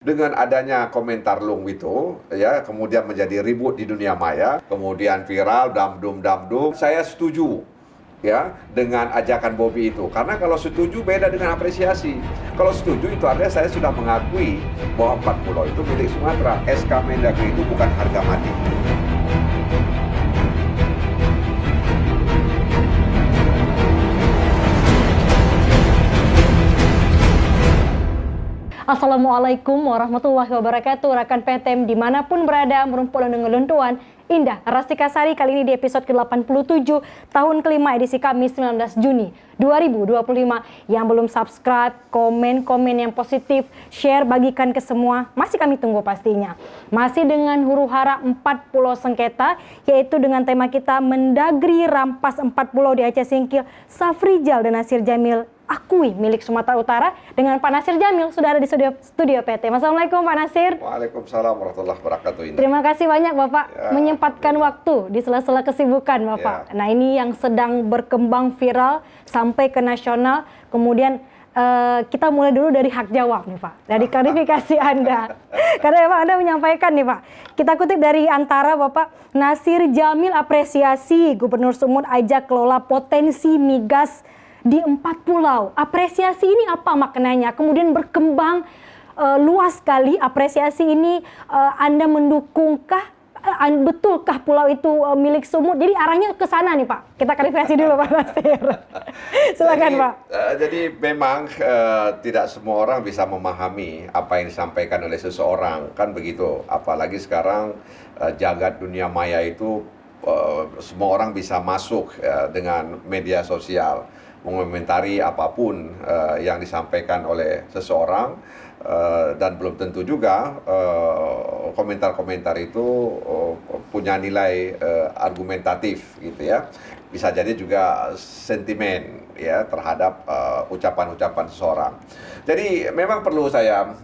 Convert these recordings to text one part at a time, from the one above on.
dengan adanya komentar Lung itu, ya, kemudian menjadi ribut di dunia maya, kemudian viral, damdum, saya setuju ya dengan ajakan Bobby itu. Karena kalau setuju beda dengan apresiasi. Kalau setuju itu artinya saya sudah mengakui bahwa 4 pulau itu milik Sumatera. SK Mendagri itu bukan harga mati. Assalamualaikum warahmatullahi wabarakatuh. Rekan PTM dimanapun berada, merumput dengan luntuan Indah Rastika Sari kali ini di episode ke-87 tahun kelima edisi Kamis 19 Juni 2025. Yang belum subscribe, komen yang positif, share, bagikan ke semua. Masih kami tunggu pastinya. Masih dengan huru hara 4 pulau sengketa, yaitu dengan tema kita Mendagri rampas 4 pulau di Aceh Singkil, Safrijal dan Nasir Jamil akui milik Sumatera Utara. Dengan Pak Nasir Jamil sudah ada di studio PT. Assalamualaikum Pak Nasir. Waalaikumsalam warahmatullahi wabarakatuh. Terima kasih banyak Bapak menyempatkan waktu di sela-sela kesibukan Bapak. Nah, ini yang sedang berkembang viral sampai ke nasional. Kemudian kita mulai dulu dari hak jawab nih Pak, dari klarifikasi Anda. Karena Anda menyampaikan nih Pak, kita kutip dari Antara Bapak, Nasir Jamil apresiasi Gubernur Sumut ajak kelola potensi migas di 4 pulau. Apresiasi ini apa maknanya? Kemudian berkembang luas sekali apresiasi ini. Anda mendukungkah? Betulkah pulau itu milik Sumut? Jadi arahnya ke sana nih Pak. Kita klarifikasi dulu Pak Nasir. Silakan Pak. Jadi memang tidak semua orang bisa memahami apa yang disampaikan oleh seseorang, kan begitu. Apalagi sekarang jagat dunia maya itu semua orang bisa masuk dengan media sosial, mengomentari apapun yang disampaikan oleh seseorang, dan belum tentu juga komentar-komentar itu punya nilai argumentatif gitu ya. Bisa jadi juga sentimen ya terhadap ucapan-ucapan seseorang. Jadi memang perlu saya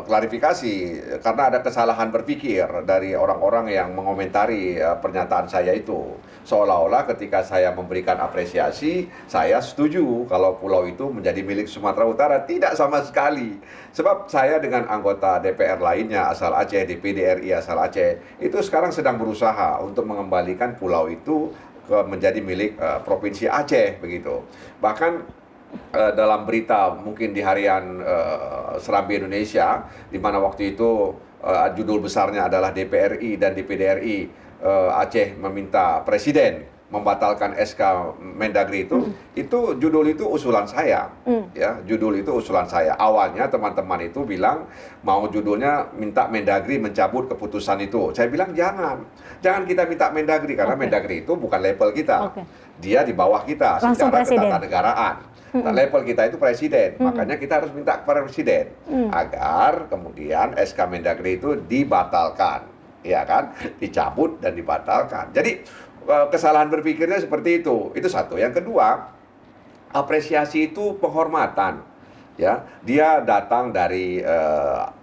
klarifikasi karena ada kesalahan berpikir dari orang-orang yang mengomentari pernyataan saya itu. Seolah-olah ketika saya memberikan apresiasi, saya setuju kalau pulau itu menjadi milik Sumatera Utara. Tidak sama sekali. Sebab saya dengan anggota DPR lainnya asal Aceh, DPD RI asal Aceh, itu sekarang sedang berusaha untuk mengembalikan pulau itu menjadi milik Provinsi Aceh begitu. Bahkan dalam berita mungkin di harian Serambi Indonesia, di mana waktu itu judul besarnya adalah DPRI dan DPD RI Aceh meminta Presiden membatalkan SK Mendagri itu judul itu usulan saya, ya, judul itu usulan saya. Awalnya teman-teman itu bilang mau judulnya minta Mendagri mencabut keputusan itu. Saya bilang jangan kita minta Mendagri karena Mendagri itu bukan level kita, dia di bawah kita secara ketatanegaraan. Nah, level kita itu presiden, makanya kita harus minta kepada presiden agar kemudian SK Mendagri itu dibatalkan, ya kan, dicabut dan dibatalkan. Jadi kesalahan berpikirnya seperti itu satu. Yang kedua, apresiasi itu penghormatan, ya. Dia datang dari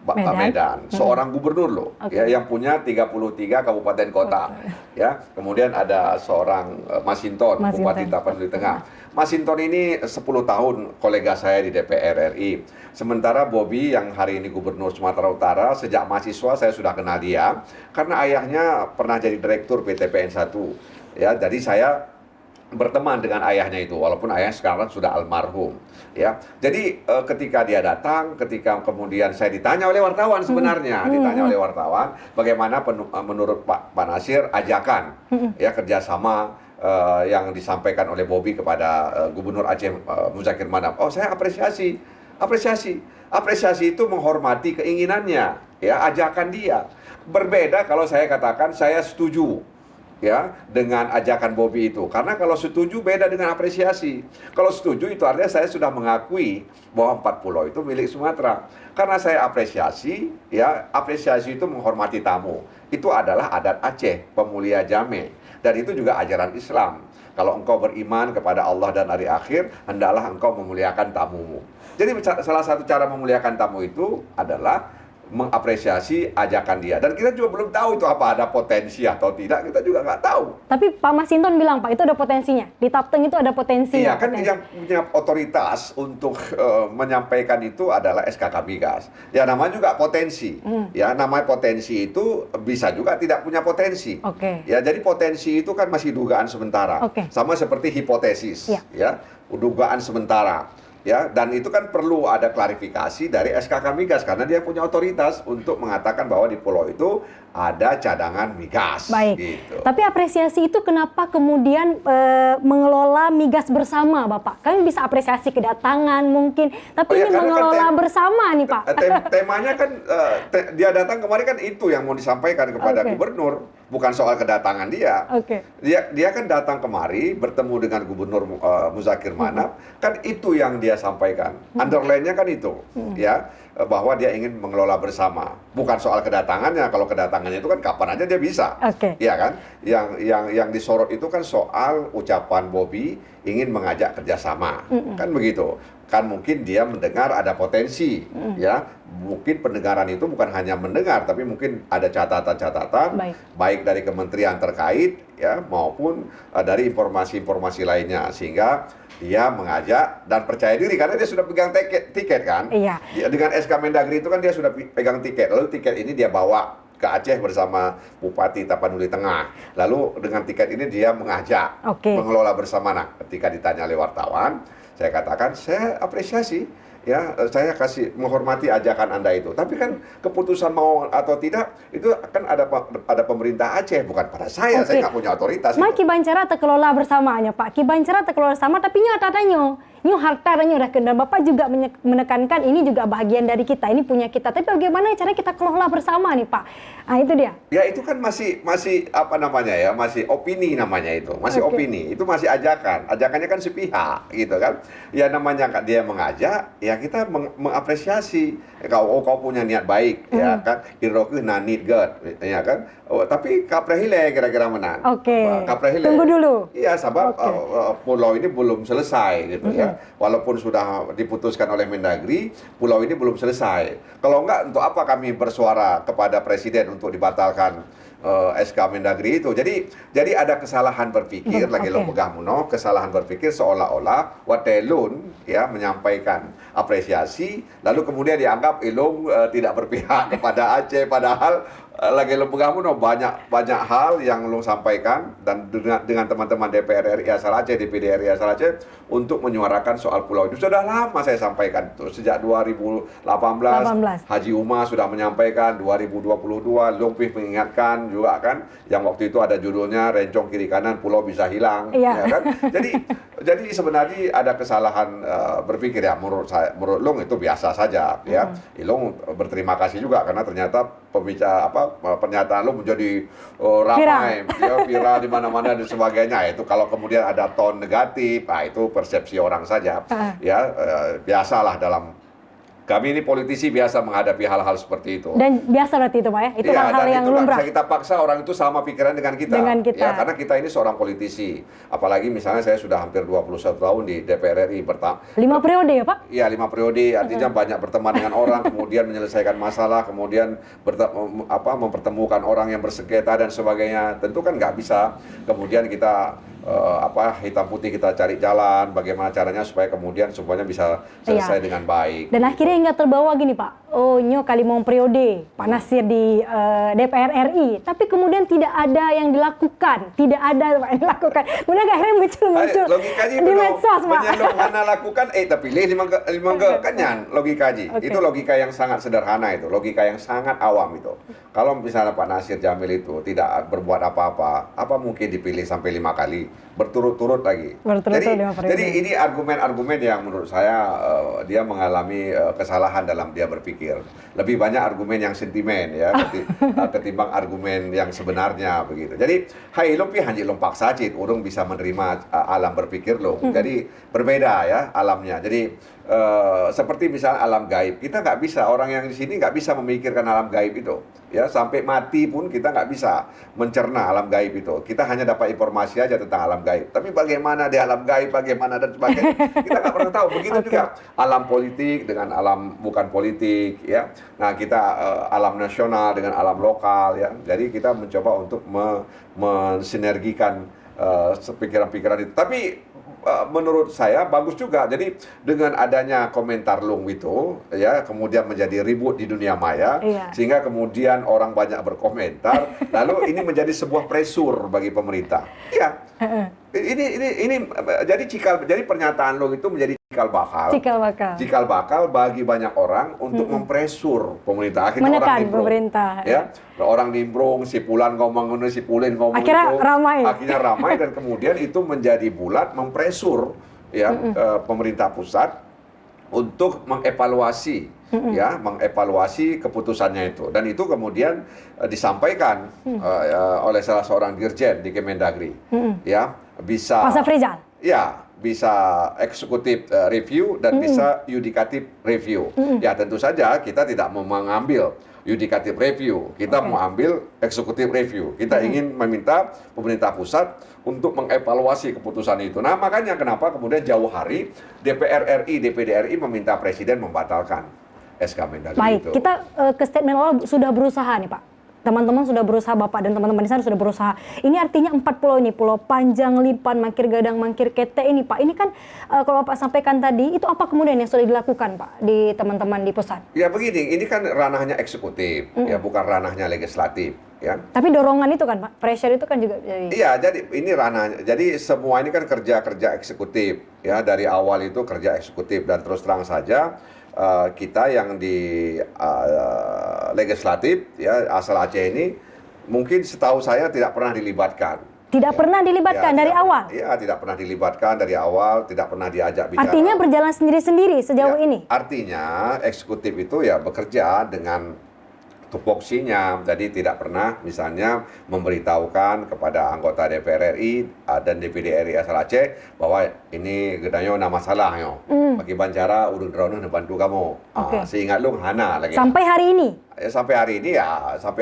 Medan, seorang gubernur loh, ya, yang punya 33 kabupaten kota, ya. Kemudian ada seorang Masinton, Bupati Tapanuli Tengah. Masinton ini 10 tahun kolega saya di DPR RI. Sementara Bobby yang hari ini Gubernur Sumatera Utara, sejak mahasiswa saya sudah kenal dia karena ayahnya pernah jadi direktur PTPN 1. Ya, jadi saya berteman dengan ayahnya itu walaupun ayah sekarang sudah almarhum, ya. Jadi ketika dia datang, ketika kemudian saya ditanya oleh wartawan sebenarnya, ditanya oleh wartawan bagaimana menurut Pak Nasir ajakan ya kerjasama yang disampaikan oleh Bobby kepada Gubernur Aceh Muzakir Manap. Oh, saya apresiasi itu menghormati keinginannya, ya, ajakan dia. Berbeda kalau saya katakan saya setuju ya dengan ajakan Bobby itu. Karena kalau setuju beda dengan apresiasi. Kalau setuju itu artinya saya sudah mengakui bahwa 4 pulau itu milik Sumatera. Karena saya apresiasi, ya, apresiasi itu menghormati tamu. Itu adalah adat Aceh, pemulia jame. Dan itu juga ajaran Islam. Kalau engkau beriman kepada Allah dan hari akhir, hendaklah engkau memuliakan tamumu. Jadi salah satu cara memuliakan tamu itu adalah mengapresiasi ajakan dia. Dan kita juga belum tahu itu apa ada potensi atau tidak, kita juga nggak tahu. Tapi Pak Masinton bilang, Pak, itu ada potensinya. Di Tapteng itu ada potensi. Iya, kan yang punya otoritas untuk menyampaikan itu adalah SKK Migas. Ya, namanya juga potensi. Ya, namanya potensi itu bisa juga tidak punya potensi. Ya, jadi potensi itu kan masih dugaan sementara. Sama seperti hipotesis. Ya, dugaan sementara. Ya, dan itu kan perlu ada klarifikasi dari SKK Migas karena dia punya otoritas untuk mengatakan bahwa di pulau itu ada cadangan migas. Baik. Gitu. Tapi apresiasi itu kenapa kemudian mengelola migas bersama, Bapak? Kami bisa apresiasi kedatangan mungkin, tapi ini mengelola bersama nih, Pak. Temanya kan dia datang kemarin kan itu yang mau disampaikan kepada gubernur, bukan soal kedatangan dia. Dia kan datang kemari bertemu dengan Gubernur Muzakir Manap, kan itu yang dia sampaikan. Underline-nya kan itu, ya, bahwa dia ingin mengelola bersama. Bukan soal kedatangannya. Kalau kedatangannya itu kan kapan aja dia bisa, ya kan? Yang disorot itu kan soal ucapan Bobi ingin mengajak kerjasama, kan begitu. Kan mungkin dia mendengar ada potensi, ya. Mungkin pendengaran itu bukan hanya mendengar, tapi mungkin ada catatan-catatan, baik dari kementerian terkait, ya, maupun dari informasi-informasi lainnya, sehingga dia mengajak dan percaya diri karena dia sudah pegang tiket kan. Dengan SK Mendagri itu kan dia sudah pegang tiket, lalu tiket ini dia bawa ke Aceh bersama Bupati Tapanuli Tengah. Lalu dengan tiket ini dia mengajak mengelola bersama. Nah, ketika ditanya oleh wartawan, saya katakan saya apresiasi, ya, saya kasih menghormati ajakan Anda itu. Tapi kan keputusan mau atau tidak itu kan ada pemerintah Aceh, bukan pada saya. Saya nggak punya otoritas. Ki Bancara terkelola bersamanya, Pak. Ki Bancara terkelola sama, tapi nyata-nyata harta dan Bapak juga menekankan ini juga bagian dari kita, ini punya kita. Tapi bagaimana cara kita kelola bersama nih, Pak? Nah, itu dia. Ya, itu kan masih apa namanya ya, masih opini namanya itu, masih opini. Itu masih ajakan. Ajakannya kan sepihak, gitu kan. Ya, namanya dia mengajak, ya kita mengapresiasi. Kau punya niat baik, ya kan. Irokuh nanit god, ya kan. Tapi kaprehile kira-kira menang. Kaprehile. Tunggu dulu. Iya, sebab pulau ini belum selesai, gitu ya. Walaupun sudah diputuskan oleh Mendagri, pulau ini belum selesai. Kalau enggak, untuk apa kami bersuara kepada Presiden untuk dibatalkan SK Mendagri itu? Jadi ada kesalahan berpikir, lagi lo megah muno, kesalahan berpikir seolah-olah Watelun ya menyampaikan apresiasi, lalu kemudian dianggap Ilung tidak berpihak kepada Aceh, padahal lagi lo megah muno banyak hal yang lo sampaikan dan dengan teman-teman DPR RI asal Aceh, DPD RI asal Aceh untuk menyuarakan soal pulau itu. Sudah lama saya sampaikan itu, sejak 2018. Haji Umar sudah menyampaikan, 2022 Lumpih mengingatkan juga kan, yang waktu itu ada judulnya Rencong Kiri Kanan Pulau Bisa Hilang, ya kan? Jadi sebenarnya ada kesalahan berpikir, ya, menurut Long itu biasa saja, ya. Long berterima kasih juga karena ternyata pernyataan lo menjadi ramai, viral di mana-mana dan sebagainya. Itu kalau kemudian ada tone negatif, itu persepsi orang saja. Ya, biasalah dalam kami ini politisi biasa menghadapi hal-hal seperti itu. Dan biasa berarti itu, Pak, ya? Itu hal-hal yang lumrah. Bisa kita paksa orang itu sama pikiran dengan kita. Ya, karena kita ini seorang politisi. Apalagi misalnya saya sudah hampir 21 tahun di DPR RI. 5 periode ya, Pak? Iya, 5 periode. Artinya banyak berteman dengan orang, kemudian menyelesaikan masalah, kemudian mempertemukan orang yang bersengketa dan sebagainya. Tentu kan nggak bisa kemudian kita hitam putih kita cari jalan bagaimana caranya supaya kemudian semuanya bisa selesai dengan baik. Dan akhirnya nggak terbawa gini, Pak. Nyo kali mau periode Pak Nasir di DPR RI, tapi kemudian tidak ada yang dilakukan, yang dilakukan. Kemudian akhirnya muncul di medsos, Pak. Mana lakukan, terpilih lima kanyan logikaji. Itu logika yang sangat sederhana itu, logika yang sangat awam itu. Kalau misalnya Pak Nasir Jamil itu tidak berbuat apa-apa, apa mungkin dipilih sampai 5 kali berturut-turut lagi? Jadi ini argumen-argumen yang menurut saya dia mengalami kesalahan dalam dia berpikir. Lebih banyak argumen yang sentimen ya ketimbang argumen yang sebenarnya begitu. Jadi hai lo pi hanji lo paksa cit urung bisa menerima alam berpikir lo. Jadi berbeda ya alamnya. Jadi seperti misalnya alam gaib, kita nggak bisa, orang yang di sini nggak bisa memikirkan alam gaib itu, ya sampai mati pun kita nggak bisa mencerna alam gaib itu. Kita hanya dapat informasi aja tentang alam gaib. Tapi bagaimana di alam gaib, bagaimana dan sebagainya, kita nggak pernah tahu. Begitu juga alam politik dengan alam bukan politik, ya. Nah kita alam nasional dengan alam lokal, ya. Jadi kita mencoba untuk mensinergikan pikiran-pikiran itu. Tapi menurut saya bagus juga. Jadi dengan adanya komentar Lung itu, ya kemudian menjadi ribut di dunia maya, sehingga kemudian orang banyak berkomentar. Lalu ini menjadi sebuah pressure bagi pemerintah. Ya, ini jadi pernyataan Lung itu menjadi cikal bakal bagi banyak orang untuk mempresur pemerintah. Akhirnya menekan orang nimbrung, pemerintah. Ya, orang nimbrung, si Pulan ngomong ini, si Pulin ngomong akhirnya itu. Ramai. Akhirnya ramai dan kemudian itu menjadi bulat mempresur ya pemerintah pusat untuk mengevaluasi mengevaluasi keputusannya itu, dan itu kemudian disampaikan oleh salah seorang dirjen di Kemendagri, ya bisa Pak Safrizal. Ya, bisa eksekutif review dan bisa yudikatif review. Ya tentu saja kita tidak mau mengambil yudikatif review, kita mau ambil eksekutif review. Kita ingin meminta pemerintah pusat untuk mengevaluasi keputusan itu. Nah makanya kenapa kemudian jauh hari DPR RI, DPD RI meminta Presiden membatalkan SK Mendagri itu. Baik, kita ke statement awal sudah berusaha nih Pak. Teman-teman sudah berusaha, Bapak dan teman-teman di sana sudah berusaha. Ini artinya 4 pulau ini, Pulau Panjang, Limpan, Mangkir Gadang, Mangkir Kete ini Pak. Ini kan kalau Bapak sampaikan tadi, itu apa kemudian yang sudah dilakukan Pak di teman-teman di pusat? Ya begini, ini kan ranahnya eksekutif, ya bukan ranahnya legislatif. Ya. Tapi dorongan itu kan Pak, pressure itu kan juga jadi... Iya, jadi ini ranahnya. Jadi semua ini kan kerja-kerja eksekutif. Ya, dari awal itu kerja eksekutif, dan terus terang saja kita yang di legislatif ya asal Aceh ini mungkin setahu saya tidak pernah dilibatkan. Tidak pernah dilibatkan dari awal? Iya, tidak pernah dilibatkan dari awal, tidak pernah diajak bicara. Artinya berjalan sendiri-sendiri sejauh ini? Artinya eksekutif itu ya bekerja dengan tupoksinya, jadi tidak pernah misalnya memberitahukan kepada anggota DPR RI dan DPD RI asal Aceh bahwa ini gedanya ada masalah yo. Bagi bancara urun drono bantu kamu. Seingat lu hana lagi. Sampai hari ini? Sampai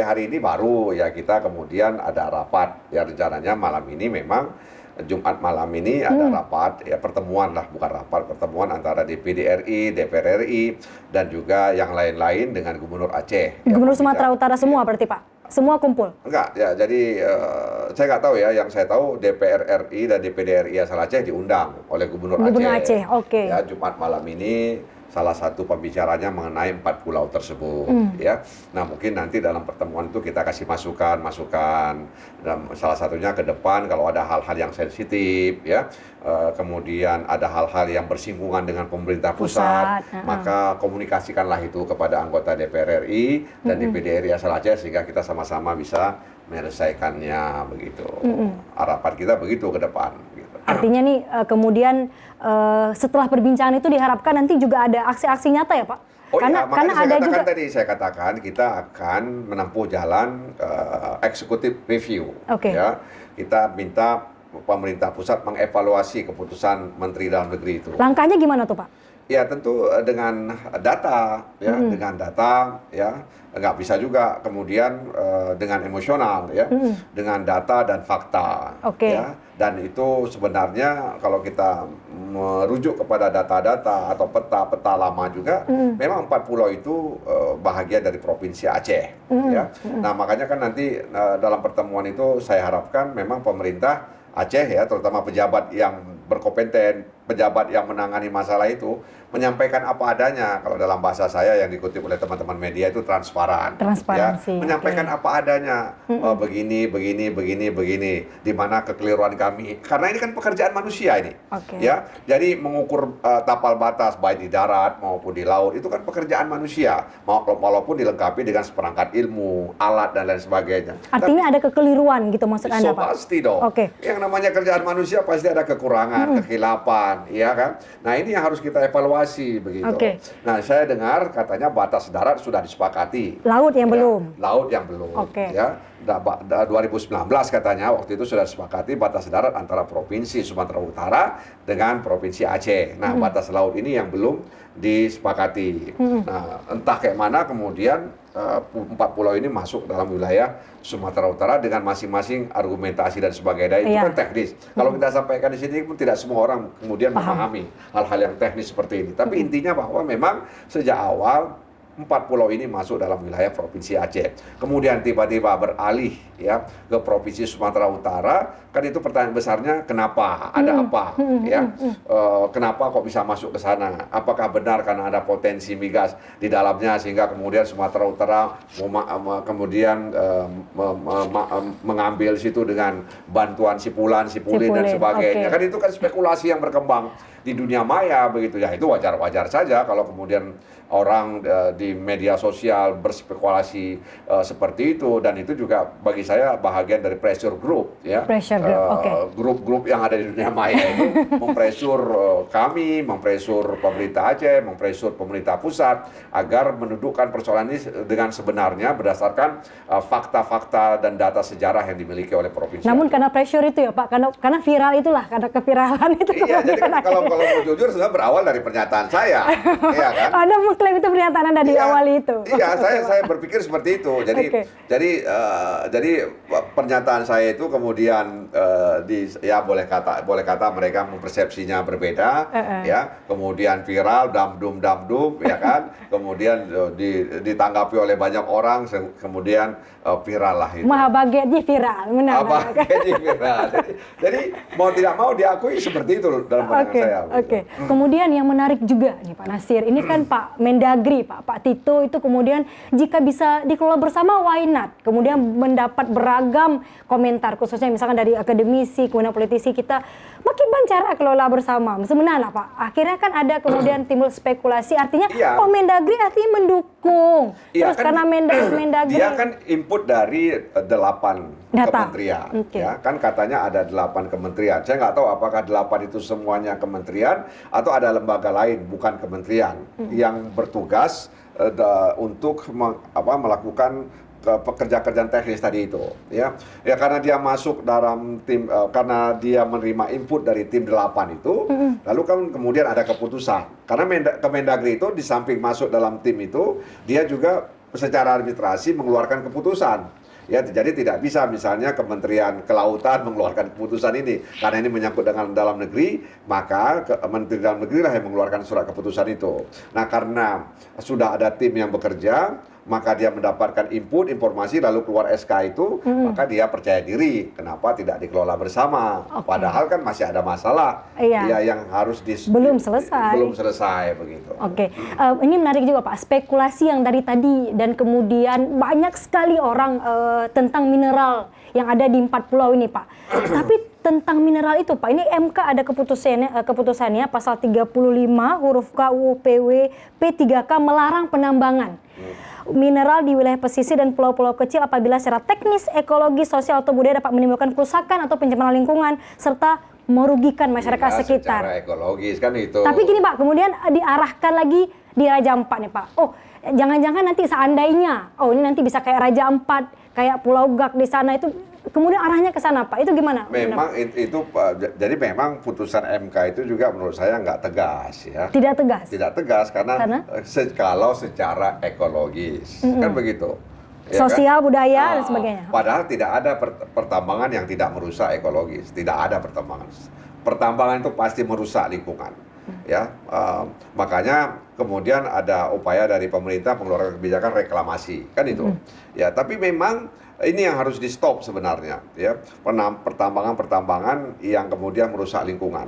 hari ini baru ya kita kemudian ada rapat ya, rencananya malam ini memang Jumat malam ini ada rapat, ya pertemuan lah, bukan rapat, pertemuan antara DPD RI, DPR RI, dan juga yang lain-lain dengan Gubernur Aceh. Gubernur Sumatera Utara semua berarti Pak? Semua kumpul? Enggak, ya jadi saya nggak tahu ya, yang saya tahu DPR RI dan DPD RI asal Aceh diundang oleh Gubernur Aceh. Oke. Ya, Jumat malam ini salah satu pembicaranya mengenai 4 pulau tersebut, ya. Nah mungkin nanti dalam pertemuan itu kita kasih masukan, dan salah satunya ke depan kalau ada hal-hal yang sensitif, ya, kemudian ada hal-hal yang bersinggungan dengan pemerintah pusat, maka komunikasikanlah itu kepada anggota DPR RI dan DPD RI asal Aceh sehingga kita sama-sama bisa menyelesaikannya begitu. Harapan kita begitu ke depan. Gitu. Artinya nih kemudian setelah perbincangan itu diharapkan nanti juga ada aksi-aksi nyata ya Pak? Oh karena ada juga tadi saya katakan kita akan menempuh jalan eksekutif review. Ya, kita minta pemerintah pusat mengevaluasi keputusan Menteri Dalam Negeri itu. Langkahnya gimana tuh Pak? Ya tentu dengan data, ya dengan data, ya nggak bisa juga kemudian dengan emosional, ya dengan data dan fakta, ya. Dan itu sebenarnya kalau kita merujuk kepada data-data atau peta-peta lama juga, memang 4 pulau itu bahagian dari Provinsi Aceh, ya. Nah makanya kan nanti dalam pertemuan itu saya harapkan memang pemerintah Aceh ya, terutama pejabat yang berkompeten, pejabat yang menangani masalah itu menyampaikan apa adanya. Kalau dalam bahasa saya yang dikutip oleh teman-teman media itu transparan. Transparansi. Ya, menyampaikan apa adanya. Begini, di mana kekeliruan kami. Karena ini kan pekerjaan manusia ini. Ya, jadi mengukur tapal batas baik di darat maupun di laut itu kan pekerjaan manusia. Walaupun dilengkapi dengan seperangkat ilmu, alat dan lain sebagainya. Artinya ada kekeliruan gitu maksud Anda Pak? Pasti dong. Yang namanya kerjaan manusia pasti ada kekurangan, kehilapan. jalan, ya kan? Nah ini yang harus kita evaluasi begitu. Oke. Nah saya dengar katanya batas darat sudah disepakati. Laut yang Ya, belum. Laut yang belum. Oke. Ya, 2019 katanya waktu itu sudah disepakati batas darat antara provinsi Sumatera Utara dengan provinsi Aceh. Nah batas laut ini yang belum disepakati. Nah entah kayak mana kemudian 4 pulau ini masuk dalam wilayah Sumatera Utara dengan masing-masing argumentasi dan sebagainya. Itu kan teknis. Kalau kita sampaikan di sini pun tidak semua orang kemudian memahami hal-hal yang teknis seperti ini. Tapi intinya bahwa memang sejak awal 4 pulau ini masuk dalam wilayah Provinsi Aceh. Kemudian tiba-tiba beralih ya ke Provinsi Sumatera Utara. Kan itu pertanyaan besarnya kenapa? Ada apa? Ya, kenapa kok bisa masuk ke sana? Apakah benar karena ada potensi migas di dalamnya sehingga kemudian Sumatera Utara kemudian mengambil situ dengan bantuan Sipulan dan sebagainya. Kan itu kan spekulasi yang berkembang di dunia maya begitu ya. Itu wajar-wajar saja kalau kemudian orang di media sosial berspekulasi seperti itu, dan itu juga bagi saya bahagian dari pressure group ya. Grup-grup yang ada di dunia maya itu mempresur kami, mempresur pemerintah Aceh, mempresur pemerintah pusat agar mendudukkan persoalan ini dengan sebenarnya berdasarkan fakta-fakta dan data sejarah yang dimiliki oleh provinsi. Namun karena pressure itu ya Pak, karena viral itulah, karena keviralan itu. Iya, jadi kalau mau jujur sebenarnya berawal dari pernyataan saya, iya kan? Anda mengklaim itu pernyataan Anda di awal itu. Iya, saya berpikir seperti itu. Jadi pernyataan saya itu kemudian ya boleh kata mereka mempersepsinya berbeda, ya. Kemudian viral, damdum ya kan. Kemudian ditanggapi oleh banyak orang, kemudian viral lah itu. Mahabagyaji viral, benar. Mahabagyaji viral. Jadi mau tidak mau diakui seperti itu dalam pandangan saya. Oke. Kemudian yang menarik juga nih Pak Nasir, ini kan Pak Mendagri, Pak Tito itu kemudian jika bisa dikelola bersama, why not? Kemudian mendapat beragam komentar, khususnya misalkan dari akademisi, kemudian politisi kita, bagaimana cara kelola bersama? Sebenarnya Pak, akhirnya kan ada kemudian timbul spekulasi, artinya Mendagri artinya mendukung. Terus kan, karena Mendagri dia kan input dari 8 kementerian, ya kan katanya ada 8 kementerian. Saya nggak tahu apakah 8 itu semuanya kementerian atau ada lembaga lain bukan kementerian yang bertugas untuk melakukan pekerjaan teknis tadi itu, ya karena dia masuk dalam tim, karena dia menerima input dari tim 8 itu, lalu kan kemudian ada keputusan. Karena Kemendagri itu di samping masuk dalam tim itu, dia juga secara administrasi mengeluarkan keputusan. Ya, jadi tidak bisa misalnya Kementerian Kelautan mengeluarkan keputusan ini karena ini menyangkut dengan dalam negeri, maka Menteri Dalam Negeri lah yang mengeluarkan surat keputusan itu. Nah, karena sudah ada tim yang bekerja, maka dia mendapatkan input, informasi, lalu keluar SK itu, maka dia percaya diri. Kenapa tidak dikelola bersama? Padahal kan masih ada masalah ya yang harus belum selesai begitu. Ini menarik juga Pak, spekulasi yang dari tadi dan kemudian banyak sekali orang tentang mineral yang ada di 4 pulau ini Pak. Tapi tentang mineral itu Pak, ini MK ada keputusannya pasal 35 huruf K UU PW P3K melarang penambangan mineral di wilayah pesisir dan pulau-pulau kecil apabila secara teknis, ekologis, sosial atau budaya dapat menimbulkan kerusakan atau pencemaran lingkungan serta merugikan masyarakat sekitar. Secara ekologis kan itu. Tapi gini Pak, kemudian diarahkan lagi di Raja Ampat nih Pak. Oh, jangan-jangan nanti seandainya, ini nanti bisa kayak Raja Ampat, kayak Pulau Gak di sana itu. Kemudian arahnya ke sana Pak, itu gimana? Memang itu jadi memang putusan MK itu juga menurut saya nggak tegas ya. Tidak tegas? Tidak tegas karena? Kalau secara ekologis, kan begitu. Ya sosial, kan? budaya, dan sebagainya. Padahal tidak ada pertambangan yang tidak merusak ekologis. Tidak ada pertambangan. Pertambangan itu pasti merusak lingkungan. Ya, makanya kemudian ada upaya dari pemerintah mengeluarkan kebijakan reklamasi, kan itu. Ya, tapi memang ini yang harus di stop sebenarnya, ya, pertambangan yang kemudian merusak lingkungan.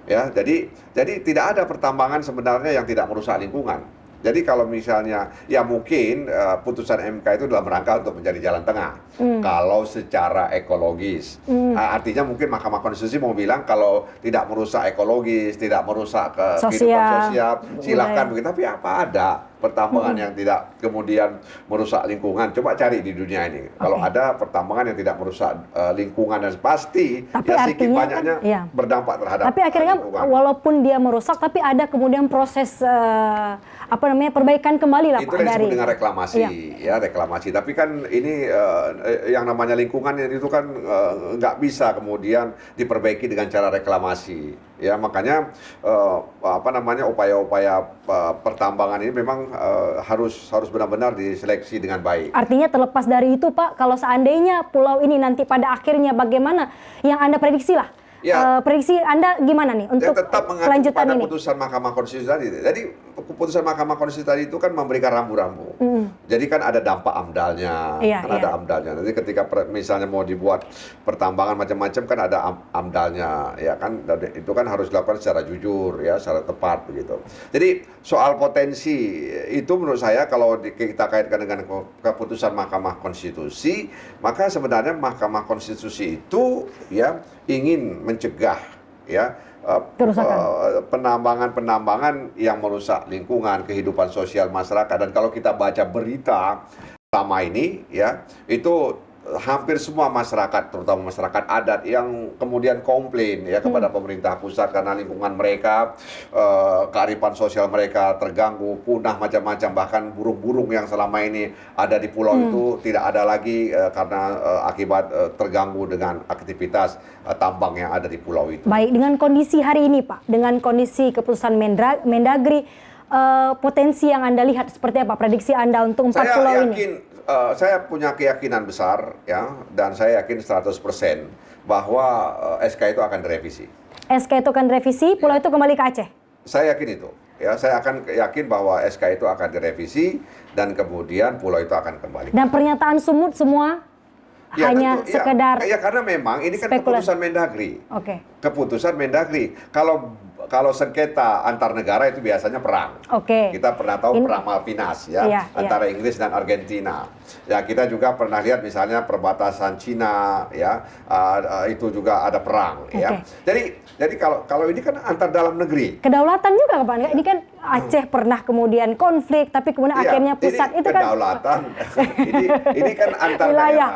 Ya, jadi tidak ada pertambangan sebenarnya yang tidak merusak lingkungan. Jadi kalau misalnya, ya mungkin putusan MK itu dalam rangka untuk mencari jalan tengah. Kalau secara ekologis, artinya mungkin Mahkamah Konstitusi mau bilang kalau tidak merusak ekologis, tidak merusak kehidupan sosial, silakan begitu. Tapi apa ada pertambangan yang tidak kemudian merusak lingkungan. Coba cari di dunia ini. Kalau ada pertambangan yang tidak merusak lingkungan, dan pasti tapi ya sedikit artinya banyaknya kan, berdampak terhadap tapi akhirnya lingkungan. walaupun dia merusak, tapi ada kemudian proses perbaikan kembali lah Itu Pak yang disebut dari dengan reklamasi, ya reklamasi. Tapi kan ini yang namanya lingkungan itu kan nggak bisa kemudian diperbaiki dengan cara reklamasi. Ya makanya upaya-upaya pertambangan ini memang harus benar-benar diseleksi dengan baik. Artinya terlepas dari itu Pak, kalau seandainya pulau ini nanti pada akhirnya bagaimana yang Anda prediksi lah? Ya. Prediksi Anda gimana nih untuk tetap mengacu kelanjutan pada ini? putusan Mahkamah Konstitusi tadi. Jadi keputusan Mahkamah Konstitusi tadi itu kan memberikan rambu-rambu. Jadi kan ada dampak AMDAL-nya, ada AMDAL-nya. Nanti ketika misalnya mau dibuat pertambangan macam-macam kan ada AMDAL-nya, ya kan. Dan itu kan harus dilakukan secara jujur, ya, secara tepat begitu. Jadi soal potensi itu menurut saya kalau kita kaitkan dengan keputusan Mahkamah Konstitusi, maka sebenarnya Mahkamah Konstitusi itu ya ingin mencegah ya penambangan yang merusak lingkungan, kehidupan sosial masyarakat. Dan kalau kita baca berita selama ini ya, itu hampir semua masyarakat, terutama masyarakat adat yang kemudian komplain ya kepada pemerintah pusat karena lingkungan mereka, kearifan sosial mereka terganggu, punah macam-macam, bahkan burung-burung yang selama ini ada di pulau itu tidak ada lagi karena akibat terganggu dengan aktivitas tambang yang ada di pulau itu. Baik, dengan kondisi hari ini Pak, dengan kondisi keputusan Mendagri, potensi yang Anda lihat seperti apa? Prediksi Anda untuk 4 pulau ini? Saya punya keyakinan besar ya, dan saya yakin 100% bahwa SK itu akan direvisi. SK itu akan direvisi, pulau itu kembali ke Aceh? Saya yakin itu. Ya, saya akan yakin bahwa SK itu akan direvisi dan kemudian pulau itu akan kembali. Dan pernyataan Sumut semua hanya tentu, sekedar ya karena memang ini kan keputusan Mendagri. Keputusan Mendagri. Kalau sengketa antar negara itu biasanya perang. Kita pernah tahu perang Malvinas ya, antara Inggris dan Argentina. Ya kita juga pernah lihat misalnya perbatasan Cina ya, itu juga ada perang ya. Jadi kalau ini kan antar dalam negeri. Kedaulatan juga Pak. Ini kan Aceh pernah kemudian konflik, tapi kemudian akhirnya pusat itu kan kedaulatan. ini kan antar wilayah,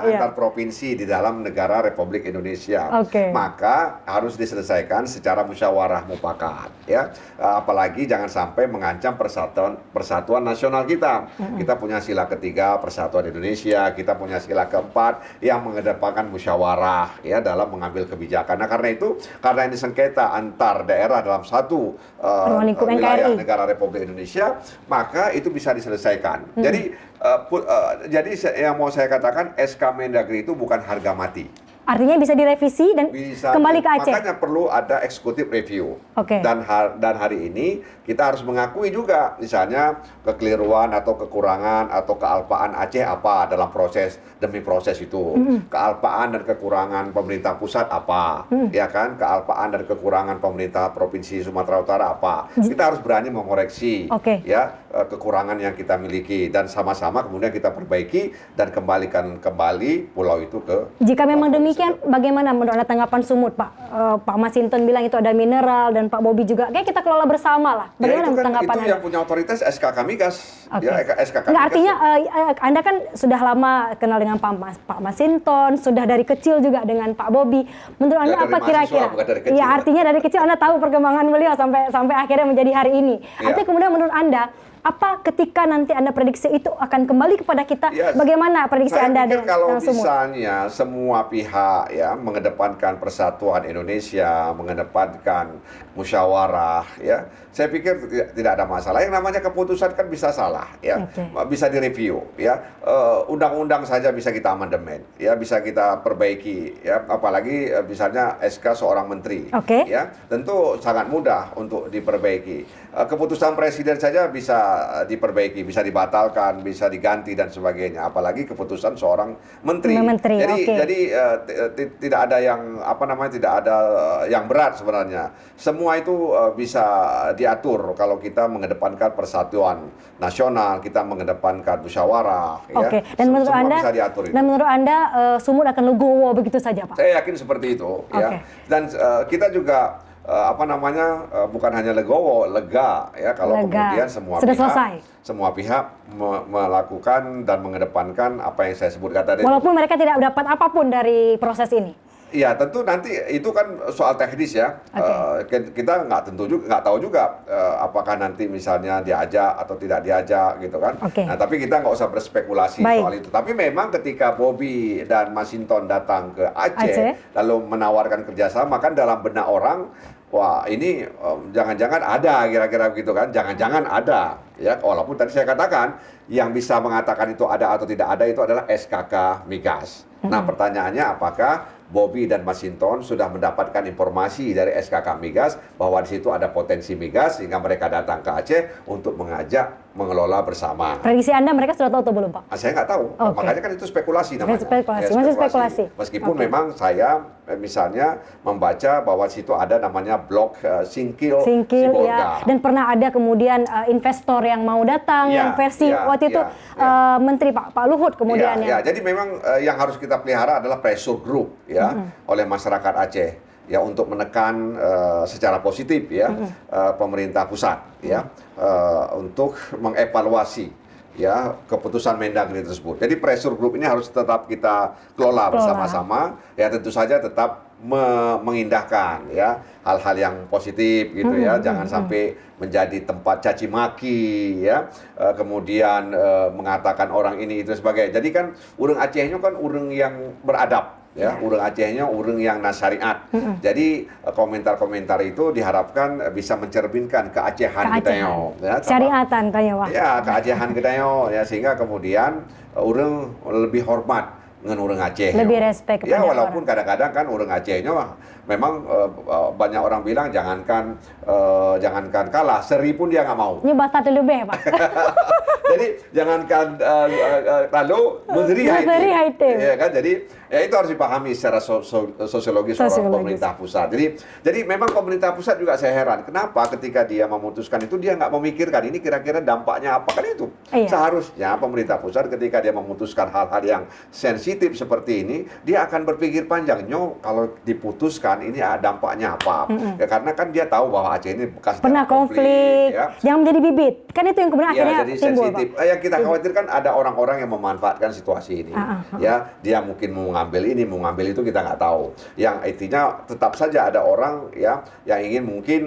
antar provinsi di dalam negara Republik Indonesia. Maka harus diselesaikan secara musyawarah mufakat ya. Apalagi jangan sampai mengancam persatuan nasional kita. Kita punya sila ketiga Persatuan Indonesia, kita punya sila keempat yang mengedepankan musyawarah ya dalam mengambil kebijakan. Nah, karena ini sengketa antar daerah dalam satu wilayah negara Republik Indonesia, maka itu bisa diselesaikan. Jadi yang mau saya katakan, SK Mendagri itu bukan harga mati. Artinya bisa direvisi dan kembali ke Aceh. Makanya perlu ada executive review. Dan hari ini kita harus mengakui juga misalnya kekeliruan atau kekurangan atau kealpaan Aceh apa dalam proses demi proses itu. Kealpaan dan kekurangan pemerintah pusat apa, ya kan? Kealpaan dan kekurangan pemerintah Provinsi Sumatera Utara apa. Kita harus berani mengoreksi ya kekurangan yang kita miliki dan sama-sama kemudian kita perbaiki dan kembalikan kembali pulau itu ke. Jika memang demikian, bagaimana menurut Anda tanggapan Sumut, Pak? Pak Masinton bilang itu ada mineral dan Pak Bobi juga. Kayak kita kelola bersama lah. Bagaimana tanggapan Anda? Itu yang punya otoritas SK Migas. Ya, SK Migas. Nggak, artinya Anda kan sudah lama kenal dengan Pak Masinton, sudah dari kecil juga dengan Pak Bobi. Menurut Anda apa kira-kira? Ya, artinya dari kecil Anda tahu perkembangan beliau sampai akhirnya menjadi hari ini. Artinya kemudian menurut Anda, apa ketika nanti Anda prediksi itu akan kembali kepada kita? Bagaimana prediksi Anda dengan kalau misalnya semua pihak ya mengedepankan persatuan Indonesia, mengedepankan musyawarah ya, saya pikir tidak ada masalah. Yang namanya keputusan kan bisa salah ya, bisa direview ya. Undang-undang saja bisa kita amandemen ya, bisa kita perbaiki ya, apalagi misalnya SK seorang menteri ya, tentu sangat mudah untuk diperbaiki. Keputusan presiden saja bisa diperbaiki, bisa dibatalkan, bisa diganti dan sebagainya. Apalagi keputusan seorang menteri. Jadi tidak ada yang tidak ada yang berat sebenarnya. Semua itu bisa diatur kalau kita mengedepankan persatuan nasional, kita mengedepankan musyawarah. Ya. Dan menurut Anda, bisa diatur itu. Dan menurut Anda Sumut akan legowo begitu saja, Pak? Saya yakin seperti itu. Ya. Dan kita juga bukan hanya legowo, lega ya kalau kemudian semua pihak melakukan dan mengedepankan apa yang saya sebutkan tadi. Walaupun mereka tidak dapat apapun dari proses ini. Ya tentu nanti itu kan soal teknis ya. Kita nggak tahu juga apakah nanti misalnya diajak atau tidak diajak gitu kan. Nah tapi kita nggak usah berspekulasi soal itu. Tapi memang ketika Bobby dan Masinton datang ke Aceh lalu menawarkan kerjasama, kan dalam benak orang, wah ini jangan-jangan ada kira-kira begitu kan. Jangan-jangan ada ya. Walaupun tadi saya katakan yang bisa mengatakan itu ada atau tidak ada itu adalah SKK Migas. Nah pertanyaannya apakah Bobby dan Masinton sudah mendapatkan informasi dari SKK Migas bahwa di situ ada potensi migas sehingga mereka datang ke Aceh untuk mengajak mengelola bersama. Prediksi Anda mereka sudah tahu atau belum, Pak? Saya nggak tahu. Makanya kan itu spekulasi namanya. Masih spekulasi. Meskipun memang saya misalnya membaca bahwa di situ ada namanya blok Singkil ya. Dan pernah ada kemudian investor yang mau datang yang versi waktu itu Menteri Pak Luhut kemudian jadi memang yang harus kita pelihara adalah pressure group ya oleh masyarakat Aceh ya untuk menekan secara positif ya pemerintah pusat ya untuk mengevaluasi ya keputusan Mendagri tersebut. Jadi pressure group ini harus tetap kita kelola bersama-sama ya, tentu saja tetap mengindahkan ya hal-hal yang positif gitu ya, jangan sampai menjadi tempat caci maki ya, kemudian mengatakan orang ini itu sebagai. Jadi kan urang Acehnya kan urang yang beradab ya, urang Acehnya urang yang nasyariat. Jadi komentar-komentar itu diharapkan bisa mencerminkan keacehan kita ya, syariatan kayaknya wah. Ya, keacehan kita ya, sehingga kemudian urang lebih hormat dengan urang Aceh. Lebih respect kepada ya, walaupun kadang-kadang kan urang Acehnya memang banyak orang bilang jangankan kalah, seri pun dia nggak mau. Ini batat lebih, Pak. Jadi jangankan lalu menteri Haiti. Ya kan, jadi ya itu harus dipahami secara sosiologis oleh pemerintah pusat. Jadi memang pemerintah pusat juga saya heran, kenapa ketika dia memutuskan itu dia nggak memikirkan ini kira-kira dampaknya apa, kan itu. Seharusnya pemerintah pusat ketika dia memutuskan hal-hal yang sensitif seperti ini, dia akan berpikir panjang, kalau diputuskan ini dampaknya apa. Ya, karena kan dia tahu bahwa Aceh ini bekas pernah konflik, ya. Yang menjadi bibit. Kan itu yang kemudian akhirnya jadi timbul, sensitif. Yang kita khawatirkan ada orang-orang yang memanfaatkan situasi ini. Ya, dia mungkin mau ngambil ini, mau ngambil itu, kita nggak tahu. Yang intinya tetap saja ada orang ya yang ingin mungkin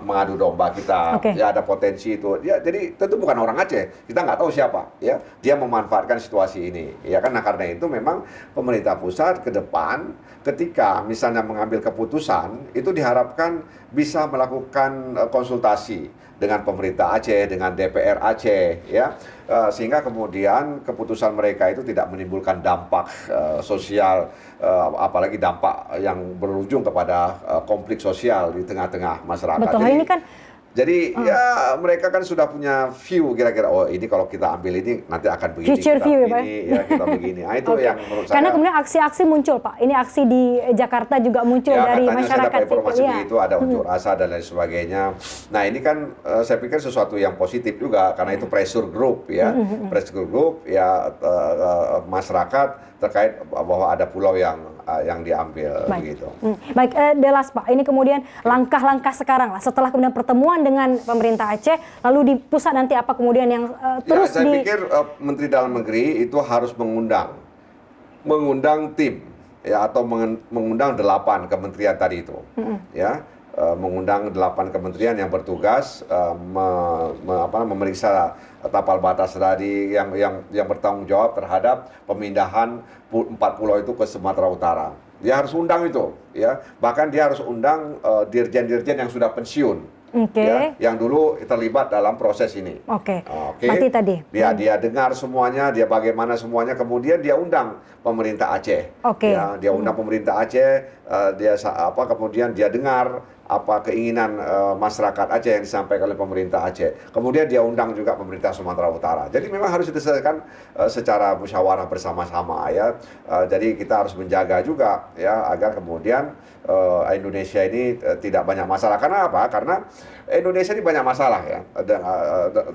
mengadu domba kita. Ya, ada potensi itu. Ya, jadi tentu bukan orang Aceh. Kita nggak tahu siapa. Ya, dia memanfaatkan situasi ini. Ya kan, nah, karena itu memang pemerintah pusat ke depan ketika misalnya mengambil keputusan itu diharapkan bisa melakukan konsultasi dengan pemerintah Aceh, dengan DPR Aceh, ya, sehingga kemudian keputusan mereka itu tidak menimbulkan dampak sosial, apalagi dampak yang berujung kepada konflik sosial di tengah-tengah masyarakat. Betul, ini kan. Jadi ya mereka kan sudah punya view kira-kira, oh ini kalau kita ambil ini nanti akan begini, future kita view, begini, ya kita begini. Nah itu yang menurut saya. Karena kemudian aksi-aksi muncul, Pak. Ini aksi di Jakarta juga muncul dari masyarakat. Saya dapat informasi begitu, ada unjuk rasa dan lain sebagainya. Nah ini kan saya pikir sesuatu yang positif juga karena itu pressure group ya, pressure group ya, masyarakat terkait bahwa ada pulau yang diambil begitu. Baik, Delas Pak, ini kemudian langkah-langkah sekarang lah setelah kemudian pertemuan dengan pemerintah Aceh, lalu di pusat nanti apa kemudian yang terus saya pikir Menteri Dalam Negeri itu harus mengundang tim ya, atau mengundang 8 kementerian tadi itu, ya. Mengundang 8 kementerian yang bertugas memeriksa tapal batas tadi yang bertanggung jawab terhadap pemindahan 4 pulau itu ke Sumatera Utara. Dia harus undang itu, ya. Bahkan dia harus undang dirjen-dirjen yang sudah pensiun. Ya, yang dulu terlibat dalam proses ini. Mati tadi. Dia dengar semuanya, dia bagaimana semuanya, kemudian dia undang pemerintah Aceh. Ya, dia undang pemerintah Aceh, kemudian dia dengar apa keinginan masyarakat Aceh yang disampaikan oleh pemerintah Aceh. Kemudian dia undang juga pemerintah Sumatera Utara. Jadi memang harus diselesaikan secara musyawarah bersama-sama ya. Jadi kita harus menjaga juga ya agar kemudian Indonesia ini tidak banyak masalah. Karena apa? Karena Indonesia ini banyak masalah ya,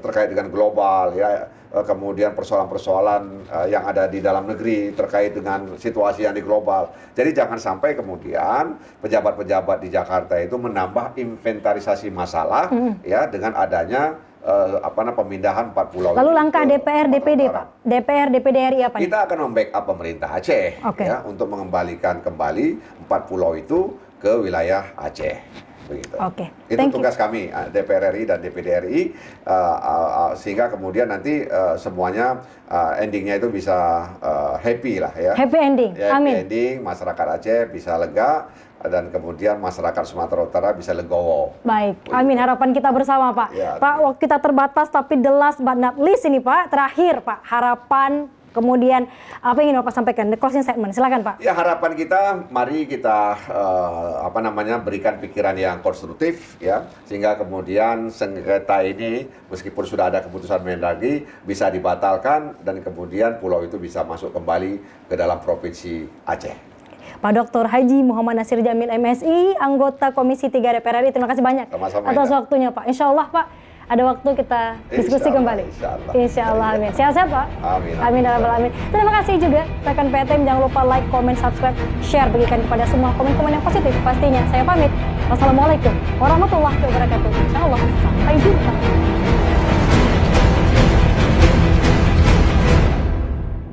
terkait dengan global ya, kemudian persoalan-persoalan yang ada di dalam negeri terkait dengan situasi yang di global. Jadi jangan sampai kemudian pejabat-pejabat di Jakarta itu menambah inventarisasi masalah ya dengan adanya pemindahan 4 pulau. Lalu ini langkah ke DPR, Sumatera DPD, Utara. Pak. DPR, DPD RI apa nih? Kita akan membackup pemerintah Aceh ya untuk mengembalikan kembali 4 pulau itu ke wilayah Aceh. Begitu. Oke. Itu tugas kami DPR RI dan DPD RI sehingga kemudian nanti semuanya endingnya itu bisa happy lah ya. Happy ending. Ya, Amin. happy ending, masyarakat Aceh bisa lega dan kemudian masyarakat Sumatera Utara bisa legowo. Baik, amin, harapan kita bersama Pak. Ya, Pak, waktu kita terbatas tapi the last but not least ini Pak, terakhir Pak, harapan kemudian apa yang ingin Bapak sampaikan, the closing statement, silakan Pak. Ya, harapan kita, mari kita berikan pikiran yang konstruktif ya, sehingga kemudian sengketa ini meskipun sudah ada keputusan Mendagri bisa dibatalkan dan kemudian pulau itu bisa masuk kembali ke dalam provinsi Aceh. Pak Dr. Haji Muhammad Nasir Jamil MSI, anggota Komisi 3 DPR RI, terima kasih banyak atas waktunya Pak. Insya Allah Pak, ada waktu kita diskusi kembali. Insya Allah, amin. Sehat-sehat Pak. Amin. Amin ya rabbal alamin. Terima kasih juga rekan PTM, jangan lupa like, comment, subscribe, share, bagikan kepada semua komen-komen yang positif. Pastinya saya pamit. Wassalamualaikum warahmatullahi wabarakatuh. Insya Allah sampai jumpa.